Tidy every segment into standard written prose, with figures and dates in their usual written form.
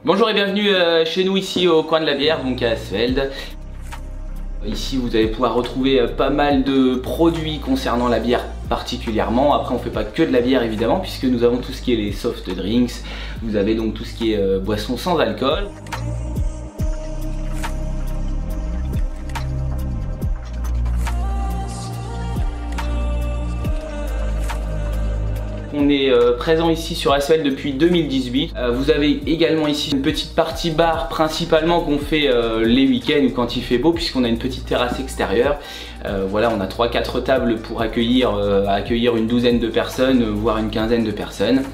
Bonjour et bienvenue chez nous ici au coin de la bière, donc à Asfeld. Ici vous allez pouvoir retrouver pas mal de produits concernant la bière particulièrement. Après on fait pas que de la bière évidemment, puisque nous avons tout ce qui est les soft drinks. Vous avez donc tout ce qui est boissons sans alcool. On est présent ici sur Asfeld depuis 2018. Vous avez également ici une petite partie bar principalement qu'on fait les week-ends ou quand il fait beau, puisqu'on a une petite terrasse extérieure. Voilà, on a 3-4 tables pour accueillir une douzaine de personnes, voire une quinzaine de personnes.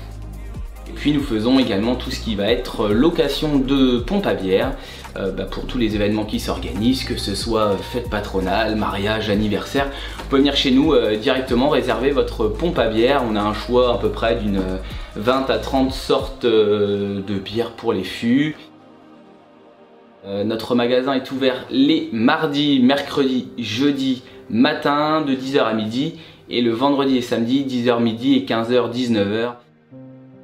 Et puis nous faisons également tout ce qui va être location de pompe à bière pour tous les événements qui s'organisent, que ce soit fête patronale, mariage, anniversaire. Vous pouvez venir chez nous directement réserver votre pompe à bière. On a un choix à peu près d'une 20 à 30 sortes de bières pour les fûts. Notre magasin est ouvert les mardis, mercredis, jeudis matin de 10h à midi et le vendredi et samedi 10h midi et 15h 19h.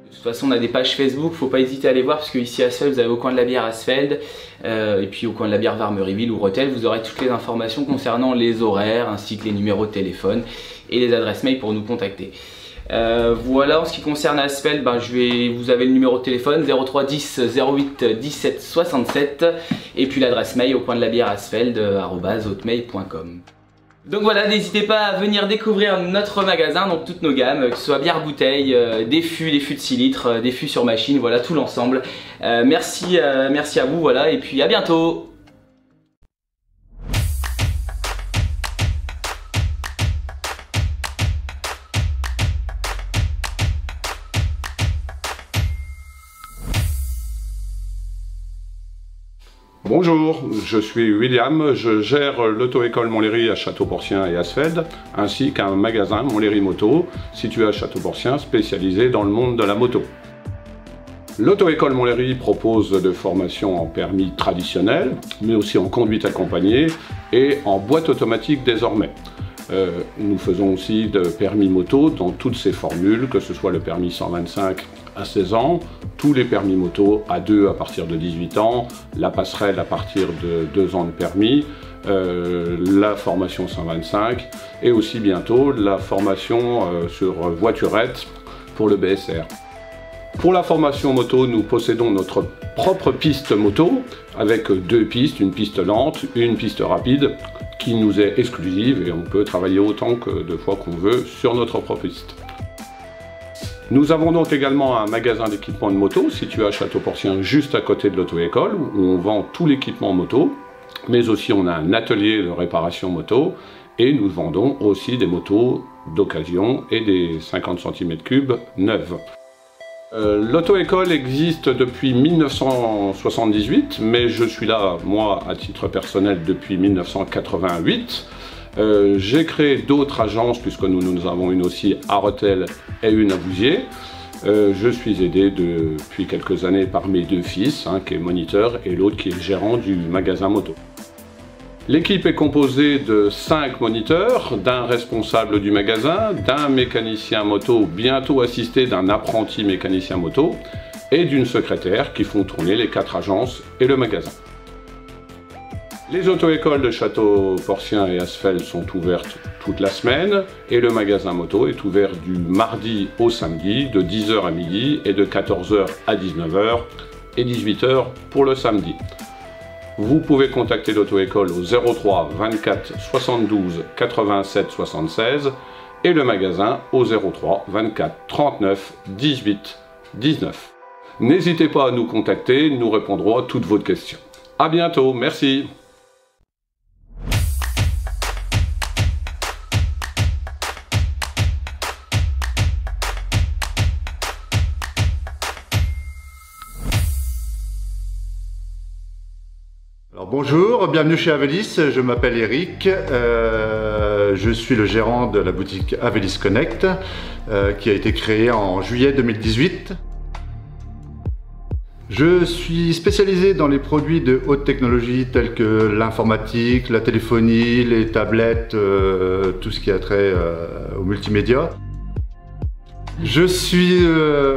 De toute façon on a des pages Facebook, faut pas hésiter à aller voir, parce que ici à Asfeld vous avez au coin de la bière Asfeld et puis au coin de la bière Varmeryville ou Rethel, vous aurez toutes les informations concernant les horaires ainsi que les numéros de téléphone et les adresses mail pour nous contacter. Voilà, en ce qui concerne Asfeld, vous avez le numéro de téléphone 03 10 08 17 67 et puis l'adresse mail au coin de la bière Asfeld @hotmail.com. Donc voilà, n'hésitez pas à venir découvrir notre magasin, donc toutes nos gammes, que ce soit bière bouteille, des fûts de 6 litres, des fûts sur machine, voilà tout l'ensemble. Merci à vous, voilà, et puis à bientôt. Bonjour, je suis William, je gère l'auto-école Montlhéry à Château-Porcien et Asfeld, ainsi qu'un magasin Montlhéry Moto, situé à Château-Porcien, spécialisé dans le monde de la moto. L'auto-école Montlhéry propose de formations en permis traditionnel, mais aussi en conduite accompagnée et en boîte automatique désormais. Nous faisons aussi de permis moto dans toutes ces formules, que ce soit le permis 125 à 16 ans, tous les permis moto à 2 à partir de 18 ans, la passerelle à partir de 2 ans de permis, la formation 125 et aussi bientôt la formation sur voiturette pour le BSR. Pour la formation moto, nous possédons notre propre piste moto avec 2 pistes, une piste lente, une piste rapide qui nous est exclusive et on peut travailler autant de fois qu'on veut sur notre propre piste. Nous avons donc également un magasin d'équipement de moto situé à Château-Porcien, juste à côté de l'auto-école, où on vend tout l'équipement moto, mais aussi on a un atelier de réparation moto et nous vendons aussi des motos d'occasion et des 50 cm3 neuves. L'auto-école existe depuis 1978, mais je suis là, moi, à titre personnel, depuis 1988. J'ai créé d'autres agences, puisque nous avons une aussi à Rethel et une à Vouziers. Je suis aidé depuis quelques années par mes 2 fils, qui est moniteur, et l'autre qui est gérant du magasin moto. L'équipe est composée de 5 moniteurs, d'un responsable du magasin, d'un mécanicien moto bientôt assisté d'un apprenti mécanicien moto et d'une secrétaire qui font tourner les 4 agences et le magasin. Les auto-écoles de Château-Porcien et Asfeld sont ouvertes toute la semaine et le magasin moto est ouvert du mardi au samedi de 10h à midi et de 14h à 19h et 18h pour le samedi. Vous pouvez contacter l'auto-école au 03 24 72 87 76 et le magasin au 03 24 39 18 19. N'hésitez pas à nous contacter, nous répondrons à toutes vos questions. À bientôt, merci. Alors bonjour, bienvenue chez Avélis, je m'appelle Eric, je suis le gérant de la boutique Avélis Connect qui a été créée en juillet 2018. Je suis spécialisé dans les produits de haute technologie tels que l'informatique, la téléphonie, les tablettes, tout ce qui a trait au multimédia. Je suis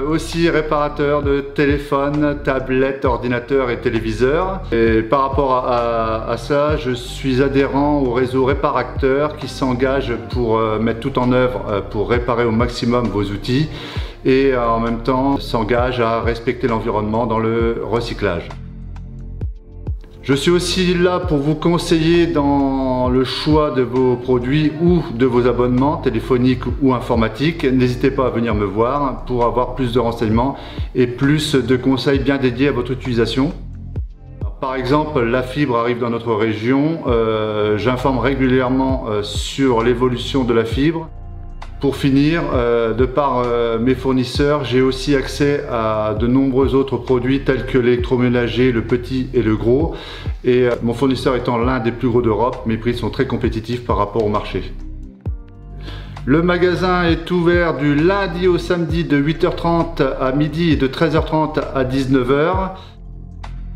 aussi réparateur de téléphones, tablettes, ordinateurs et téléviseurs. Et par rapport à ça, je suis adhérent au réseau Réparacteur qui s'engage pour mettre tout en œuvre pour réparer au maximum vos outils et en même temps s'engage à respecter l'environnement dans le recyclage. Je suis aussi là pour vous conseiller dans le choix de vos produits ou de vos abonnements téléphoniques ou informatiques. N'hésitez pas à venir me voir pour avoir plus de renseignements et plus de conseils bien dédiés à votre utilisation. Par exemple, la fibre arrive dans notre région. J'informe régulièrement sur l'évolution de la fibre. Pour finir, de par mes fournisseurs, j'ai aussi accès à de nombreux autres produits tels que l'électroménager, le petit et le gros. Et mon fournisseur étant l'un des plus gros d'Europe, mes prix sont très compétitifs par rapport au marché. Le magasin est ouvert du lundi au samedi de 8h30 à midi et de 13h30 à 19h.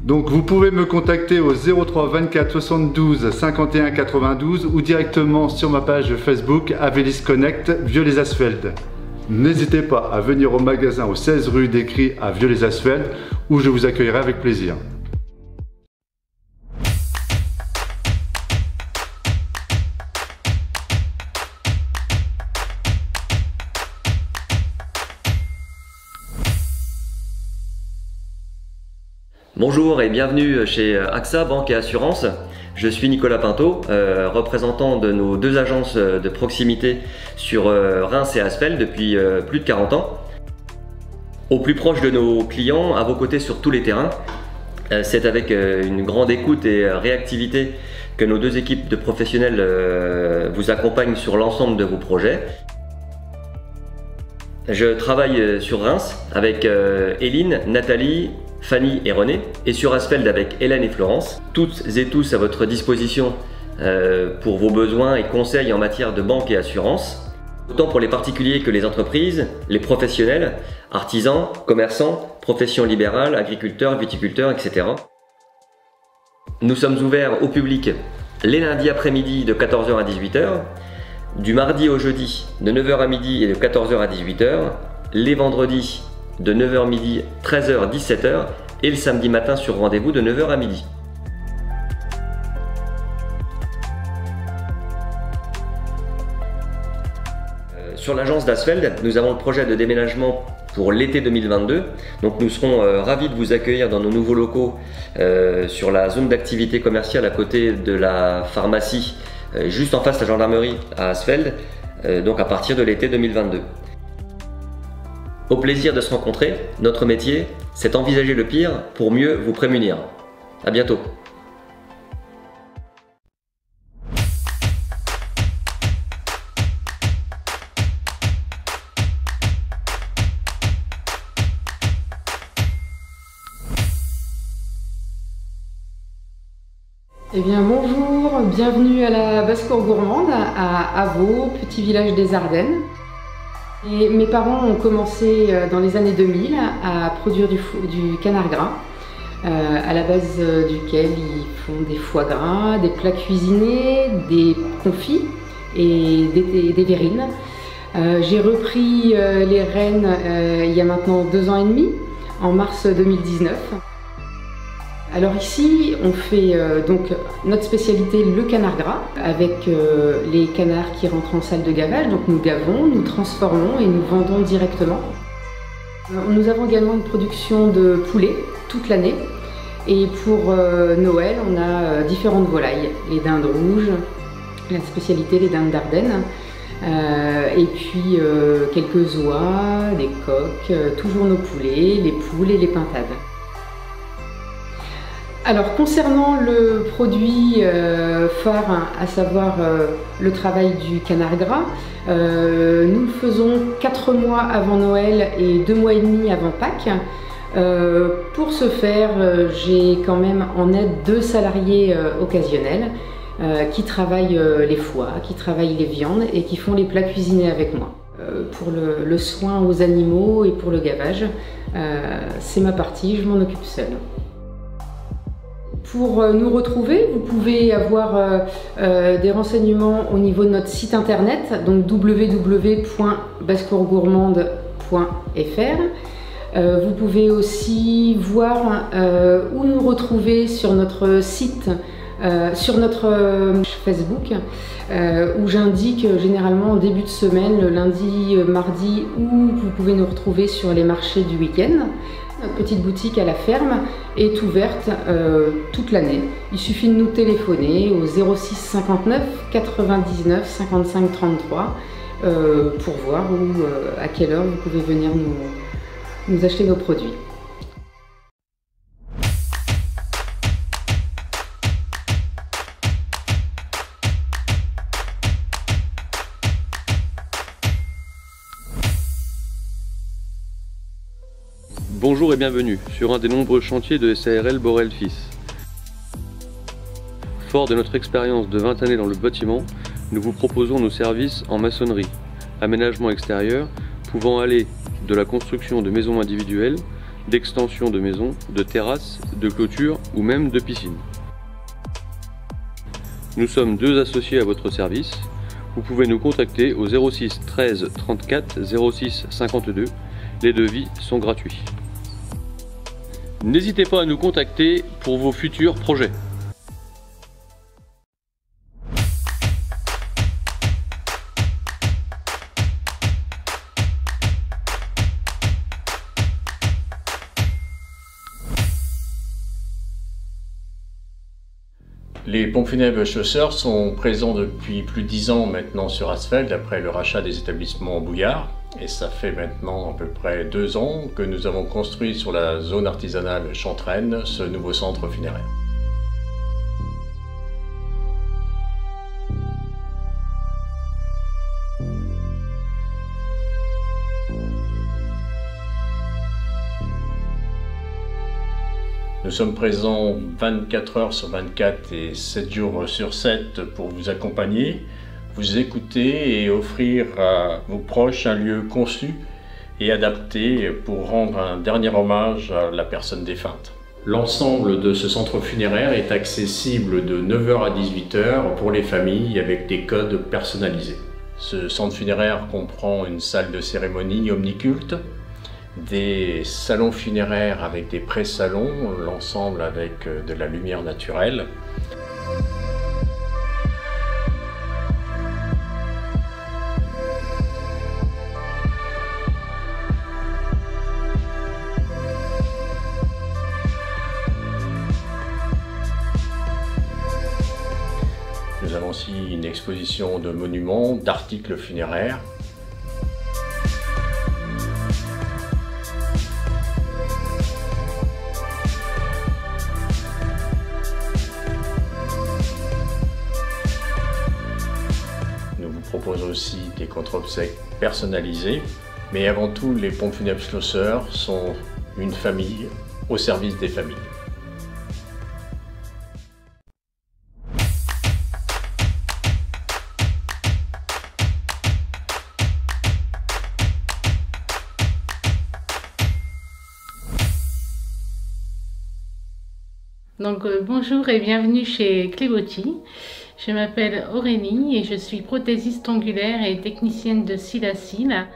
Donc vous pouvez me contacter au 03 24 72 51 92 ou directement sur ma page Facebook Avélis Connect Vieux-les-Asfeld. N'hésitez pas à venir au magasin au 16 rue d'Écrit à Vieux-les-Asfeld où je vous accueillerai avec plaisir. Bonjour et bienvenue chez AXA Banque et Assurance. Je suis Nicolas Pinto, représentant de nos deux agences de proximité sur Reims et Asfeld depuis plus de 40 ans. Au plus proche de nos clients, à vos côtés sur tous les terrains. C'est avec une grande écoute et réactivité que nos deux équipes de professionnels vous accompagnent sur l'ensemble de vos projets. Je travaille sur Reims avec Éline, Nathalie, Fanny et René, et sur Asfeld avec Hélène et Florence, toutes et tous à votre disposition pour vos besoins et conseils en matière de banque et assurance, autant pour les particuliers que les entreprises, les professionnels, artisans, commerçants, professions libérales, agriculteurs, viticulteurs, etc. Nous sommes ouverts au public les lundis après-midi de 14h à 18h, du mardi au jeudi de 9h à midi et de 14h à 18h, les vendredis de 9h midi, 13h, 17h et le samedi matin sur rendez-vous de 9h à midi. Sur l'agence d'Asfeld, nous avons le projet de déménagement pour l'été 2022. Donc nous serons ravis de vous accueillir dans nos nouveaux locaux sur la zone d'activité commerciale à côté de la pharmacie, juste en face de la gendarmerie à Asfeld, donc à partir de l'été 2022. Au plaisir de se rencontrer, notre métier, c'est envisager le pire pour mieux vous prémunir. À bientôt. Eh bien bonjour, bienvenue à la basse-cour gourmande à Avaux, petit village des Ardennes. Et mes parents ont commencé dans les années 2000 à produire du canard gras, à la base duquel ils font des foie gras, des plats cuisinés, des confits et des verrines. J'ai repris les rênes il y a maintenant 2 ans et demi, en mars 2019. Alors ici, on fait donc notre spécialité, le canard gras, avec les canards qui rentrent en salle de gavage. Donc nous gavons, nous transformons et nous vendons directement. Nous avons également une production de poulet toute l'année. Et pour Noël, on a différentes volailles. Les dindes rouges, la spécialité, les dindes d'Ardennes. Et puis quelques oies, des coqs, toujours nos poulets, les poules et les pintades. Alors concernant le produit phare, à savoir le travail du canard gras, nous le faisons 4 mois avant Noël et 2 mois et demi avant Pâques. Pour ce faire, j'ai quand même en aide 2 salariés occasionnels qui travaillent les foies, qui travaillent les viandes et qui font les plats cuisinés avec moi. Pour le soin aux animaux et pour le gavage, c'est ma partie, je m'en occupe seule. Pour nous retrouver, vous pouvez avoir des renseignements au niveau de notre site internet, donc www.bassecourgourmande.fr. Vous pouvez aussi voir où nous retrouver sur notre site, sur notre Facebook, où j'indique généralement au début de semaine, le lundi, mardi, où vous pouvez nous retrouver sur les marchés du week-end. Notre petite boutique à la ferme est ouverte toute l'année. Il suffit de nous téléphoner au 06 59 99 55 33 pour voir à quelle heure vous pouvez venir nous acheter nos produits. Bonjour et bienvenue sur un des nombreux chantiers de SARL Borel Fils. Fort de notre expérience de 20 années dans le bâtiment, nous vous proposons nos services en maçonnerie, aménagement extérieur, pouvant aller de la construction de maisons individuelles, d'extension de maisons, de terrasses, de clôtures ou même de piscines. Nous sommes 2 associés à votre service. Vous pouvez nous contacter au 06 13 34 06 52. Les devis sont gratuits. N'hésitez pas à nous contacter pour vos futurs projets. Les pompes funèbres Schlosser sont présents depuis plus de 10 ans maintenant sur Asfeld après le rachat des établissements Bouillard. Et ça fait maintenant à peu près 2 ans que nous avons construit sur la zone artisanale Chantraine ce nouveau centre funéraire. Nous sommes présents 24 heures sur 24 et 7 jours sur 7 pour vous accompagner, vous écouter et offrir à vos proches un lieu conçu et adapté pour rendre un dernier hommage à la personne défunte. L'ensemble de ce centre funéraire est accessible de 9h à 18h pour les familles avec des codes personnalisés. Ce centre funéraire comprend une salle de cérémonie omniculte, des salons funéraires avec des pré-salons, l'ensemble avec de la lumière naturelle. Nous avons aussi une exposition de monuments, d'articles funéraires. Nous vous proposons aussi des contre-obsèques personnalisés, mais avant tout, les pompes funèbres Schlosser sont une famille au service des familles. Donc bonjour et bienvenue chez Clébotti. Je m'appelle Aurélie et je suis prothésiste ongulaire et technicienne de cils à cils.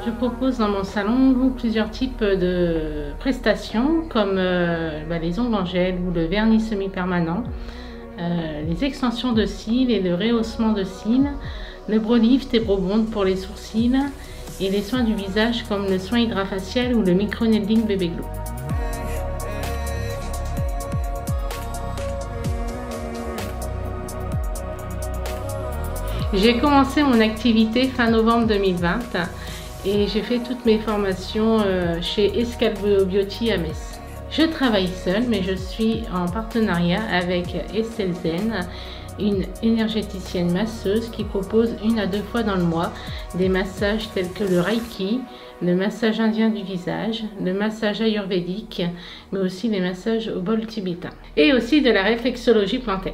Je propose dans mon salon plusieurs types de prestations comme les ongles en gel ou le vernis semi-permanent, les extensions de cils et le rehaussement de cils, le Brolift et Brobond pour les sourcils, et les soins du visage comme le soin hydrafacial ou le micro-needling bébé glow. J'ai commencé mon activité fin novembre 2020 et j'ai fait toutes mes formations chez Escalvo Beauty à Metz. Je travaille seule mais je suis en partenariat avec Estelle Zen, une énergéticienne masseuse qui propose 1 à 2 fois dans le mois des massages tels que le Reiki, le massage indien du visage, le massage ayurvédique, mais aussi les massages au bol tibétain et aussi de la réflexologie plantaire.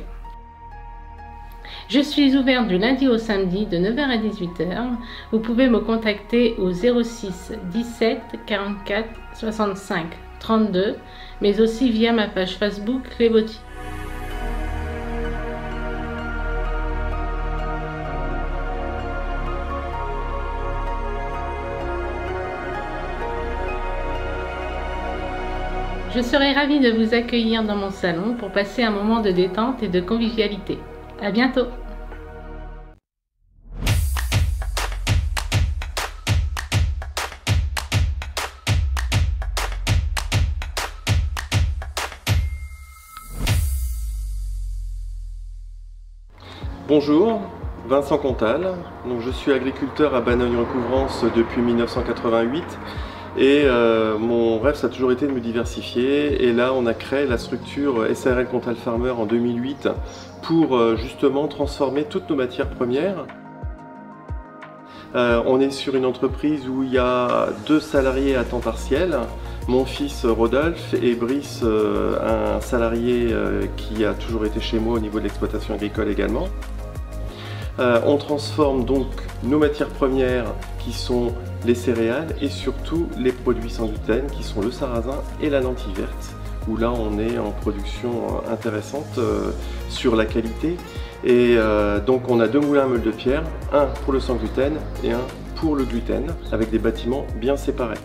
Je suis ouverte du lundi au samedi de 9h à 18h. Vous pouvez me contacter au 06 17 44 65 32, mais aussi via ma page Facebook Clébotti. Je serai ravie de vous accueillir dans mon salon pour passer un moment de détente et de convivialité. À bientôt! Bonjour, Vincent Contal. Donc, je suis agriculteur à Banogne-Recouvrance depuis 1988 et mon rêve ça a toujours été de me diversifier, et là on a créé la structure SARL Contal Farmer en 2008 pour justement transformer toutes nos matières premières. On est sur une entreprise où il y a 2 salariés à temps partiel, mon fils Rodolphe et Brice, un salarié qui a toujours été chez moi au niveau de l'exploitation agricole également. On transforme donc nos matières premières qui sont les céréales et surtout les produits sans gluten qui sont le sarrasin et la lentille verte, où là on est en production intéressante sur la qualité. Et donc on a 2 moulins à meule de pierre, un pour le sans gluten et un pour le gluten, avec des bâtiments bien séparés.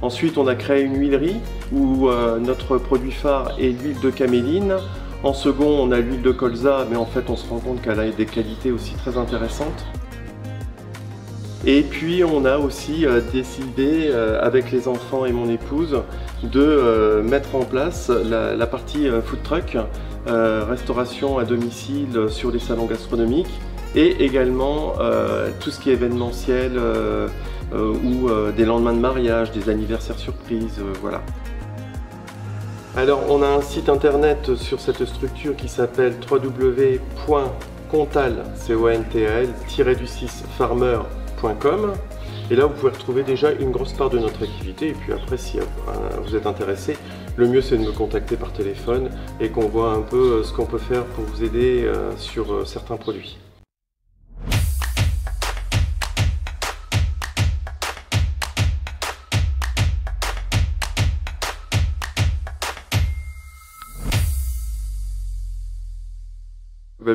Ensuite on a créé une huilerie où notre produit phare est l'huile de caméline. En second, on a l'huile de colza, mais en fait on se rend compte qu'elle a des qualités aussi très intéressantes. Et puis on a aussi décidé avec les enfants et mon épouse de mettre en place la partie food truck, restauration à domicile sur les salons gastronomiques, et également tout ce qui est événementiel ou des lendemains de mariage, des anniversaires surprises, voilà. Alors on a un site internet sur cette structure qui s'appelle www.contal-farmer.com, et là vous pouvez retrouver déjà une grosse part de notre activité. Et puis après, si vous êtes intéressé, le mieux c'est de me contacter par téléphone et qu'on voit un peu ce qu'on peut faire pour vous aider sur certains produits.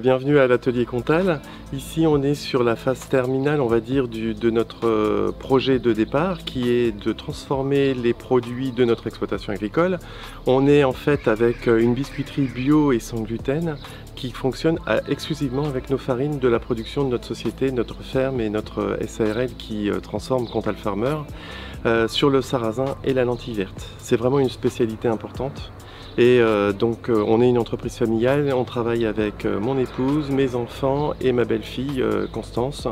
Bienvenue à l'atelier Contal. Ici on est sur la phase terminale, on va dire, de notre projet de départ, qui est de transformer les produits de notre exploitation agricole. On est en fait avec une biscuiterie bio et sans gluten qui fonctionne exclusivement avec nos farines de la production de notre société, notre ferme et notre SARL qui transforme Contal Farmer sur le sarrasin et la lentille verte. C'est vraiment une spécialité importante. Et donc on est une entreprise familiale, on travaille avec mon épouse, mes enfants et ma belle-fille Constance.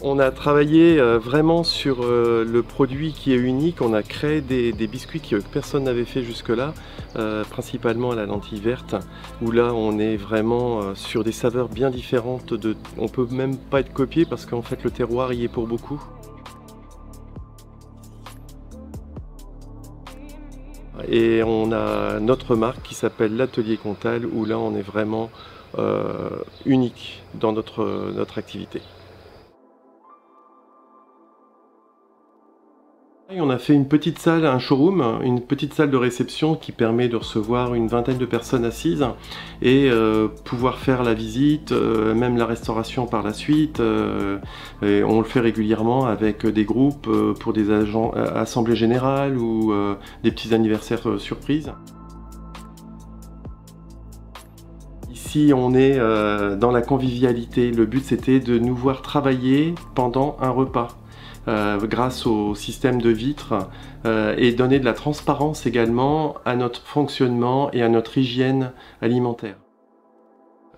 On a travaillé vraiment sur le produit qui est unique. On a créé des biscuits que personne n'avait fait jusque-là, principalement à la lentille verte, où là on est vraiment sur des saveurs bien différentes. On peut même pas être copié parce qu'en fait le terroir y est pour beaucoup. Et on a notre marque qui s'appelle l'Atelier Contal, où là on est vraiment unique dans notre activité. On a fait une petite salle, un showroom, une petite salle de réception qui permet de recevoir une vingtaine de personnes assises et pouvoir faire la visite, même la restauration par la suite. Et on le fait régulièrement avec des groupes pour des assemblées générales ou des petits anniversaires surprises. Ici on est dans la convivialité. Le but c'était de nous voir travailler pendant un repas. Grâce au système de vitres et donner de la transparence également à notre fonctionnement et à notre hygiène alimentaire.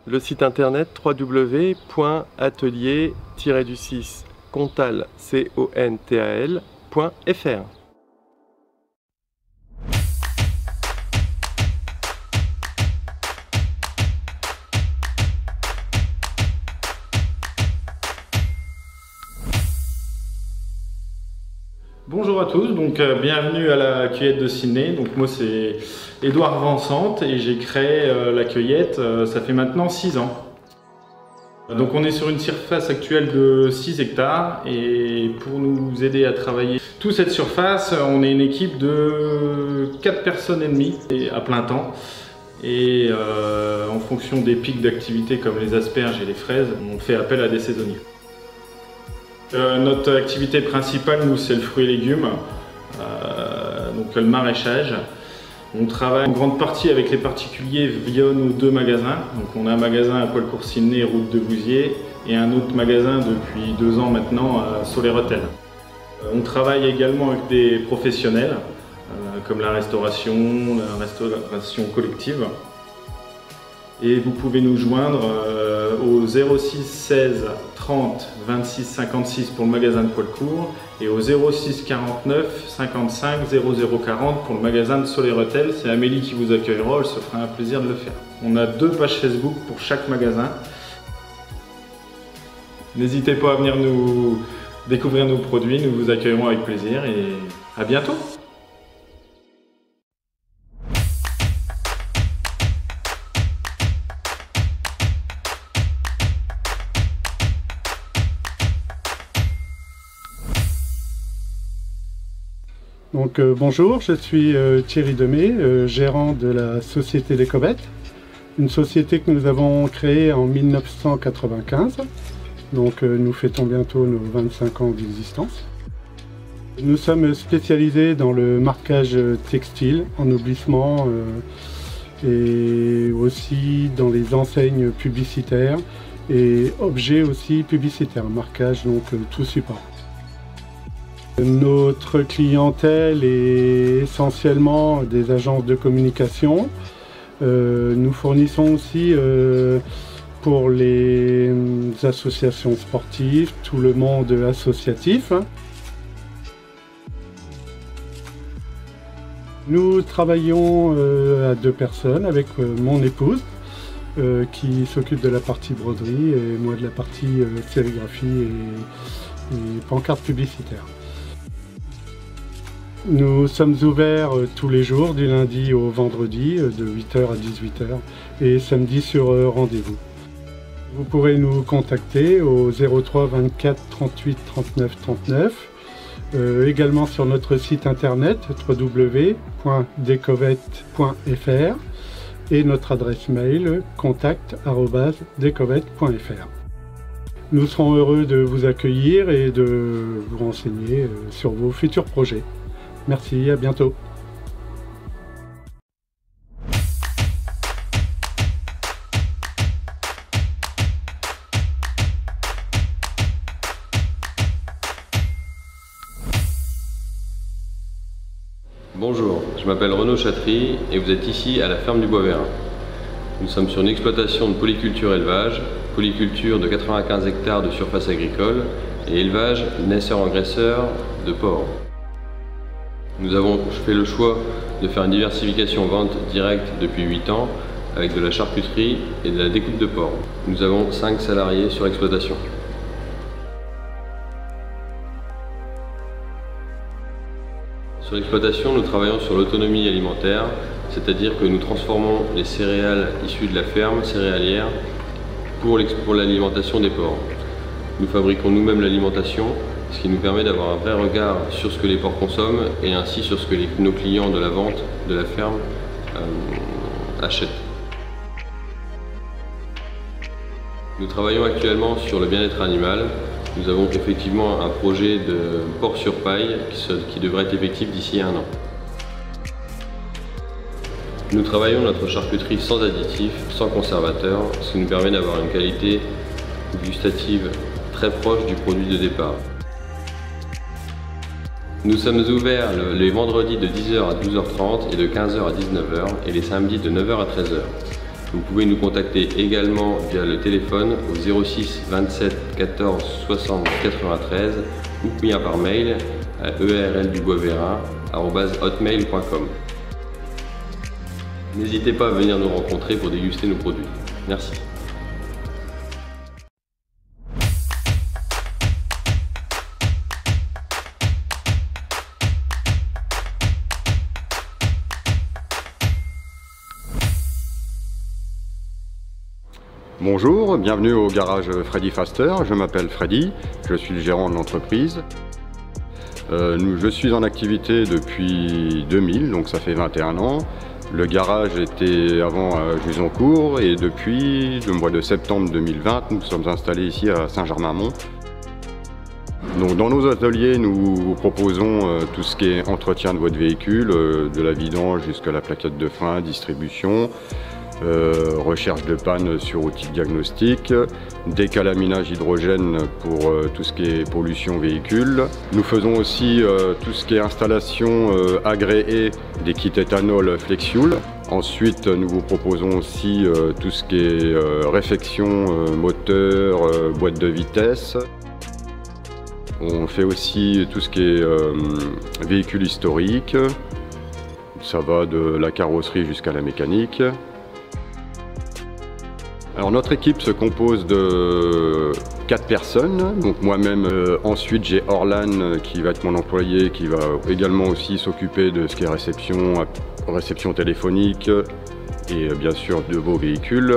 Le site internet www.atelier-contal.fr. Bonjour à tous, donc bienvenue à la cueillette de Sydney. Donc moi c'est Édouard Vincent et j'ai créé la cueillette, ça fait maintenant 6 ans. Donc on est sur une surface actuelle de 6 hectares et pour nous aider à travailler toute cette surface, on est une équipe de 4 personnes et demie à plein temps. Et en fonction des pics d'activité comme les asperges et les fraises, on fait appel à des saisonniers. Notre activité principale, nous, c'est le fruit et légumes. donc le maraîchage. On travaille en grande partie avec les particuliers via nos 2 magasins. Donc on a un magasin à Poilcourt-Simnay, route de Vouziers, et un autre magasin depuis 2 ans maintenant à Soleretel. On travaille également avec des professionnels comme la restauration collective. Et vous pouvez nous joindre au 06 16 30 26 56 pour le magasin de Poilcourt et au 06 49 55 00 40 pour le magasin de Soleretel. C'est Amélie qui vous accueillera, elle se fera un plaisir de le faire. On a 2 pages Facebook pour chaque magasin. N'hésitez pas à venir nous découvrir nos produits, nous vous accueillerons avec plaisir et à bientôt. Donc bonjour, je suis Thierry Demey, gérant de la société Décovette, une société que nous avons créée en 1995. Donc nous fêtons bientôt nos 25 ans d'existence. Nous sommes spécialisés dans le marquage textile, ennobissement et aussi dans les enseignes publicitaires et objets aussi publicitaires, marquage donc tout support. Notre clientèle est essentiellement des agences de communication. Nous fournissons aussi pour les associations sportives, tout le monde associatif. Nous travaillons à 2 personnes avec mon épouse qui s'occupe de la partie broderie et moi de la partie sérigraphie et pancarte publicitaire. Nous sommes ouverts tous les jours, du lundi au vendredi, de 8h à 18h et samedi sur rendez-vous. Vous pourrez nous contacter au 03 24 38 39 39, également sur notre site internet www.decovette.fr et notre adresse mail contact@decovette.fr. Nous serons heureux de vous accueillir et de vous renseigner sur vos futurs projets. Merci, à bientôt. Bonjour, je m'appelle Renaud Chatry et vous êtes ici à la ferme du Bois-Vérin. Nous sommes sur une exploitation de polyculture élevage, polyculture de 95 hectares de surface agricole et élevage naisseur-engraisseur de porcs. Nous avons fait le choix de faire une diversification vente directe depuis 8 ans avec de la charcuterie et de la découpe de porc. Nous avons 5 salariés sur l'exploitation. Sur l'exploitation, nous travaillons sur l'autonomie alimentaire, c'est-à-dire que nous transformons les céréales issues de la ferme céréalière pour l'alimentation des porcs. Nous fabriquons nous-mêmes l'alimentation, ce qui nous permet d'avoir un vrai regard sur ce que les porcs consomment et ainsi sur ce que nos clients de la vente de la ferme achètent. Nous travaillons actuellement sur le bien-être animal. Nous avons effectivement un projet de porc sur paille qui devrait être effectif d'ici 1 an. Nous travaillons notre charcuterie sans additifs, sans conservateurs, ce qui nous permet d'avoir une qualité gustative très proche du produit de départ. Nous sommes ouverts les vendredis de 10h à 12h30 et de 15h à 19h et les samedis de 9h à 13h. Vous pouvez nous contacter également via le téléphone au 06 27 14 60 93 ou bien par mail à erlduboisverin@hotmail.com. N'hésitez pas à venir nous rencontrer pour déguster nos produits. Merci. Bonjour, bienvenue au garage Freddy Faster, je m'appelle Freddy, je suis le gérant de l'entreprise. Je suis en activité depuis 2000, donc ça fait 21 ans. Le garage était avant à Jusancourt et depuis le mois de septembre 2020, nous sommes installés ici à Saint-Germain-Mont. Donc dans nos ateliers, nous vous proposons tout ce qui est entretien de votre véhicule, de la vidange jusqu'à la plaquette de frein, distribution, recherche de panne sur outil de diagnostic, décalaminage hydrogène pour tout ce qui est pollution véhicule. Nous faisons aussi tout ce qui est installation agréée des kits éthanol FlexFuel. Ensuite, nous vous proposons aussi tout ce qui est réfection moteur, boîte de vitesse. On fait aussi tout ce qui est véhicule historique. Ça va de la carrosserie jusqu'à la mécanique. Alors notre équipe se compose de 4 personnes, donc moi-même, ensuite j'ai Orlan qui va être mon employé, qui va également aussi s'occuper de ce qui est réception téléphonique et bien sûr de vos véhicules.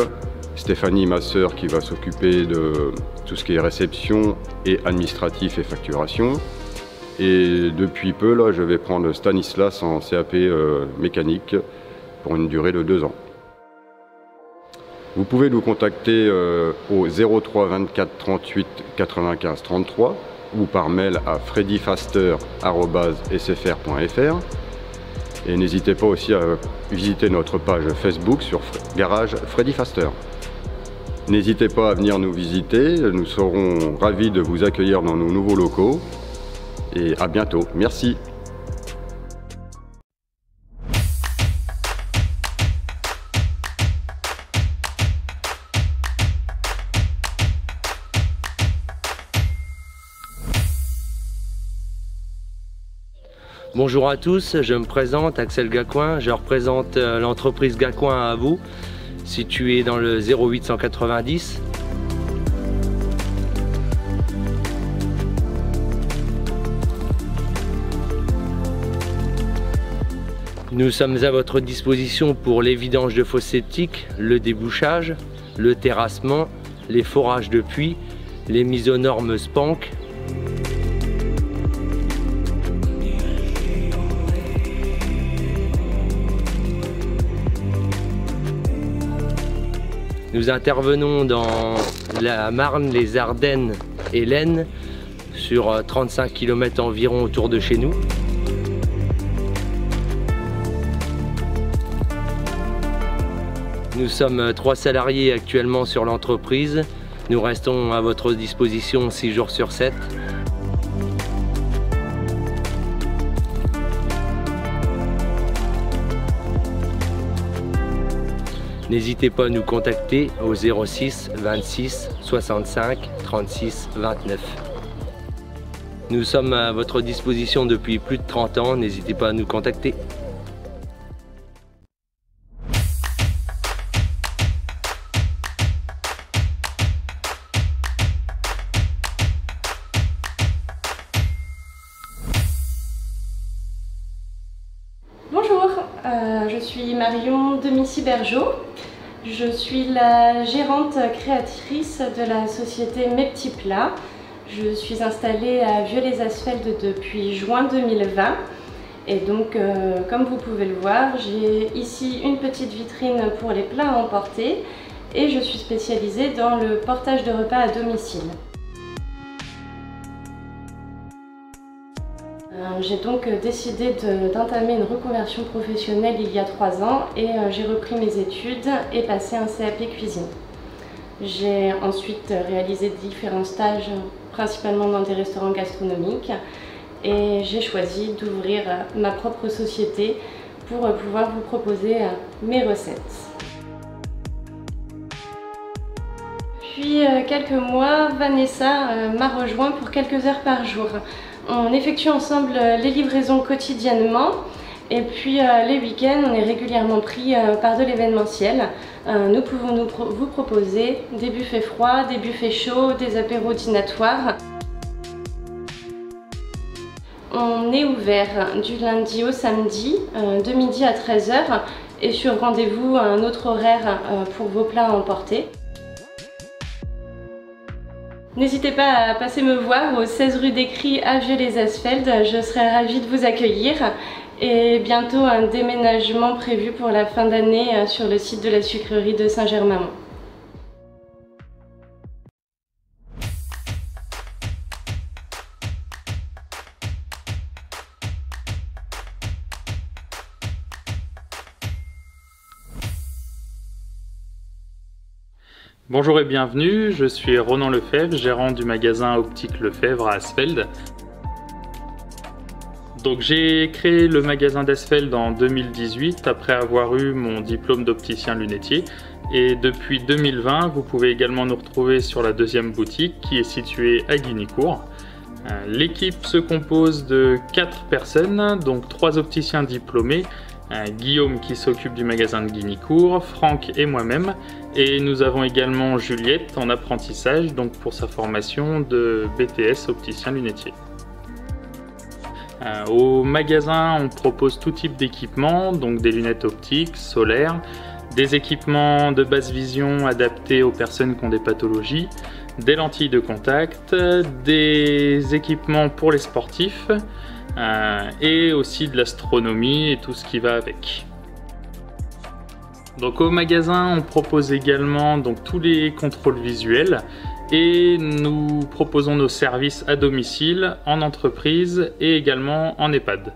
Stéphanie, ma sœur, qui va s'occuper de tout ce qui est réception et administratif et facturation. Et depuis peu, là, je vais prendre Stanislas en CAP mécanique pour une durée de 2 ans. Vous pouvez nous contacter au 03 24 38 95 33 ou par mail à freddyfaster@sfr.fr. Et n'hésitez pas aussi à visiter notre page Facebook sur Garage Freddy Faster. N'hésitez pas à venir nous visiter, nous serons ravis de vous accueillir dans nos nouveaux locaux. Et à bientôt, merci. Bonjour à tous, je me présente, Axel Gacoin, je représente l'entreprise Gacoin à Avaux, située dans le 0890. Nous sommes à votre disposition pour les vidanges de fosses septiques, le débouchage, le terrassement, les forages de puits, les mises aux normes SPANC. Nous intervenons dans la Marne, les Ardennes et l'Aisne, sur 35 km environ autour de chez nous. Nous sommes 3 salariés actuellement sur l'entreprise. Nous restons à votre disposition 6 jours sur 7. N'hésitez pas à nous contacter au 06 26 65 36 29. Nous sommes à votre disposition depuis plus de 30 ans, n'hésitez pas à nous contacter. Bonjour, je suis Marion Demicy-Bergeau. Je suis la gérante créatrice de la société Mes Petits Plats. Je suis installée à Vieux-les-Asfeld depuis juin 2020. Et donc, comme vous pouvez le voir, j'ai ici une petite vitrine pour les plats à emporter et je suis spécialisée dans le portage de repas à domicile. J'ai donc décidé d'entamer une reconversion professionnelle il y a 3 ans et j'ai repris mes études et passé un CAP cuisine. J'ai ensuite réalisé différents stages, principalement dans des restaurants gastronomiques, et j'ai choisi d'ouvrir ma propre société pour pouvoir vous proposer mes recettes. Depuis quelques mois, Vanessa m'a rejoint pour quelques heures par jour. On effectue ensemble les livraisons quotidiennement et puis les week-ends, on est régulièrement pris par de l'événementiel. Nous pouvons vous proposer des buffets froids, des buffets chauds, des apéros dînatoires. On est ouvert du lundi au samedi, de midi à 13 h et sur rendez-vous un autre horaire pour vos plats à emporter. N'hésitez pas à passer me voir au 16 rue des Cris à Vieux-les-Asfeld, je serai ravie de vous accueillir. Et bientôt un déménagement prévu pour la fin d'année sur le site de la sucrerie de Saint-Germain. Bonjour et bienvenue, je suis Ronan Lefebvre, gérant du magasin Optique Lefebvre à Asfeld. Donc j'ai créé le magasin d'Asfeld en 2018 après avoir eu mon diplôme d'opticien lunetier. Et depuis 2020, vous pouvez également nous retrouver sur la deuxième boutique qui est située à Guignicourt. L'équipe se compose de 4 personnes, donc 3 opticiens diplômés, Guillaume qui s'occupe du magasin de Guignicourt, Franck et moi-même, et nous avons également Juliette en apprentissage donc pour sa formation de BTS opticien lunetier. Au magasin, on propose tout type d'équipements, donc des lunettes optiques, solaires, des équipements de basse vision adaptés aux personnes qui ont des pathologies, des lentilles de contact, des équipements pour les sportifs et aussi de l'astronomie et tout ce qui va avec. Donc au magasin, on propose également donc tous les contrôles visuels et nous proposons nos services à domicile, en entreprise et également en EHPAD.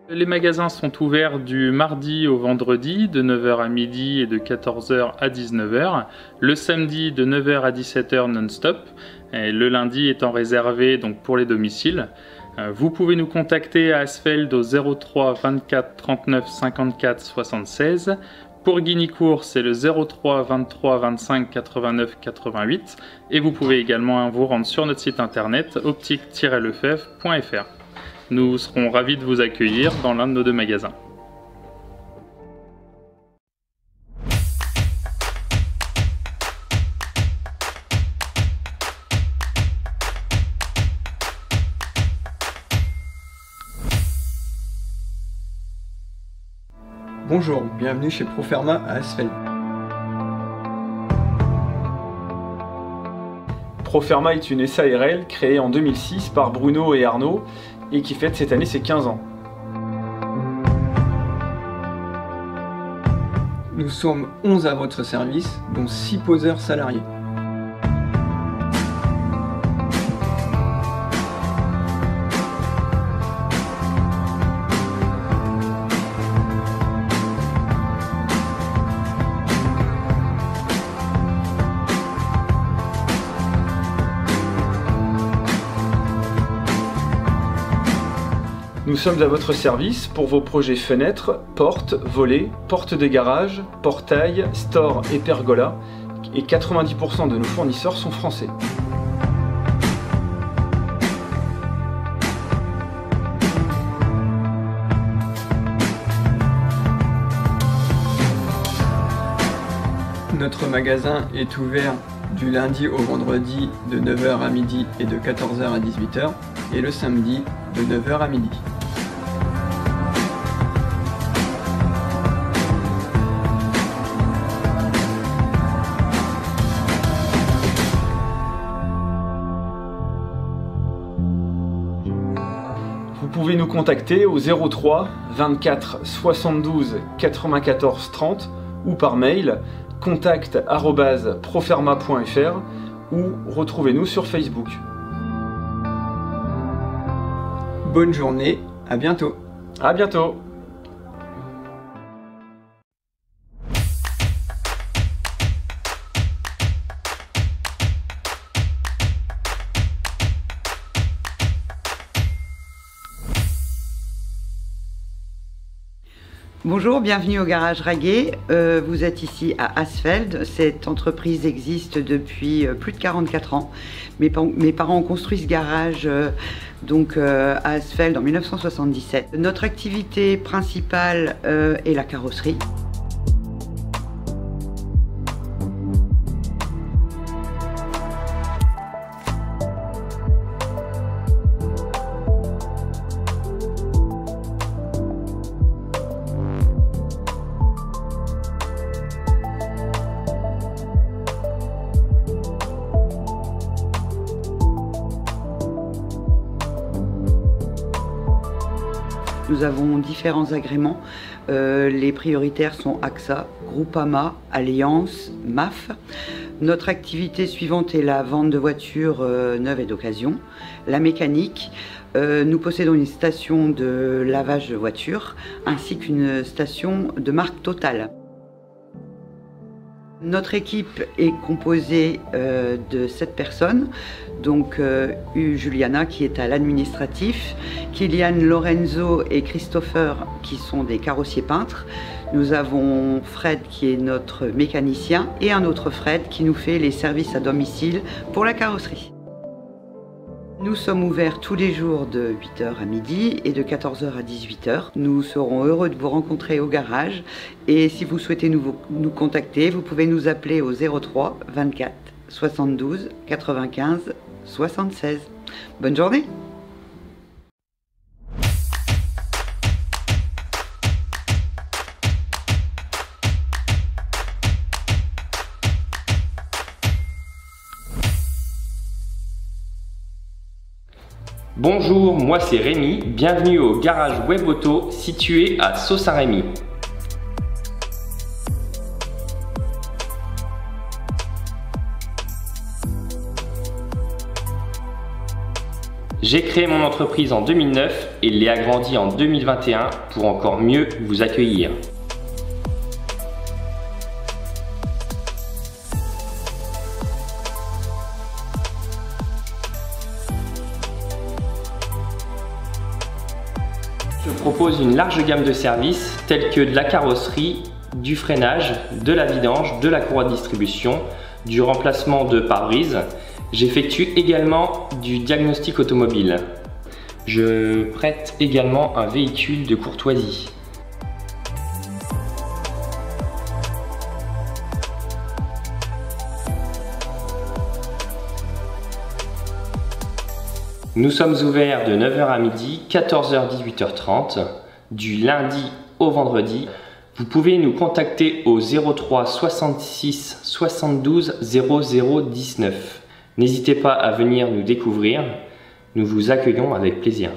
Les magasins sont ouverts du mardi au vendredi de 9h à midi et de 14h à 19h, le samedi de 9h à 17h non-stop, et le lundi étant réservé donc pour les domiciles. Vous pouvez nous contacter à Asfeld au 03 24 39 54 76. Pour Guignicourt, c'est le 03 23 25 89 88. Et vous pouvez également vous rendre sur notre site internet optique-lefebvre.fr. Nous serons ravis de vous accueillir dans l'un de nos 2 magasins. Bonjour, bienvenue chez Proferma à Asfeld. Proferma est une SARL créée en 2006 par Bruno et Arnaud et qui fête cette année ses 15 ans. Nous sommes 11 à votre service, dont 6 poseurs salariés. Nous sommes à votre service pour vos projets fenêtres, portes, volets, portes de garage, portails, stores et pergolas, et 90% de nos fournisseurs sont français. Notre magasin est ouvert du lundi au vendredi de 9h à midi et de 14h à 18h, et le samedi de 9h à midi. Vous pouvez nous contacter au 03 24 72 94 30 ou par mail contact@proferma.fr ou retrouvez-nous sur Facebook. Bonne journée, à bientôt. À bientôt. Bonjour, bienvenue au Garage Raguet. Vous êtes ici à Asfeld. Cette entreprise existe depuis plus de 44 ans. Mes parents ont construit ce garage à Asfeld en 1977. Notre activité principale est la carrosserie. Nous avons différents agréments. Les prioritaires sont AXA, Groupama, Alliance, MAF. Notre activité suivante est la vente de voitures neuves et d'occasion, la mécanique. Nous possédons une station de lavage de voitures ainsi qu'une station de marque Total. Notre équipe est composée de 7 personnes, donc Juliana qui est à l'administratif, Kylian, Lorenzo et Christopher qui sont des carrossiers peintres. Nous avons Fred qui est notre mécanicien et un autre Fred qui nous fait les services à domicile pour la carrosserie. Nous sommes ouverts tous les jours de 8h à midi et de 14h à 18h. Nous serons heureux de vous rencontrer au garage et si vous souhaitez nous contacter, vous pouvez nous appeler au 03 24 72 95 76. Bonne journée! Bonjour, moi c'est Rémi, bienvenue au garage Web Auto situé à Sault-Saint-Rémy. J'ai créé mon entreprise en 2009 et l'ai agrandie en 2021 pour encore mieux vous accueillir. Je propose une large gamme de services tels que de la carrosserie, du freinage, de la vidange, de la courroie de distribution, du remplacement de pare-brise. J'effectue également du diagnostic automobile. Je prête également un véhicule de courtoisie. Nous sommes ouverts de 9h à midi, 14h, 18h30, du lundi au vendredi. Vous pouvez nous contacter au 03 66 72 00 19. N'hésitez pas à venir nous découvrir, nous vous accueillons avec plaisir.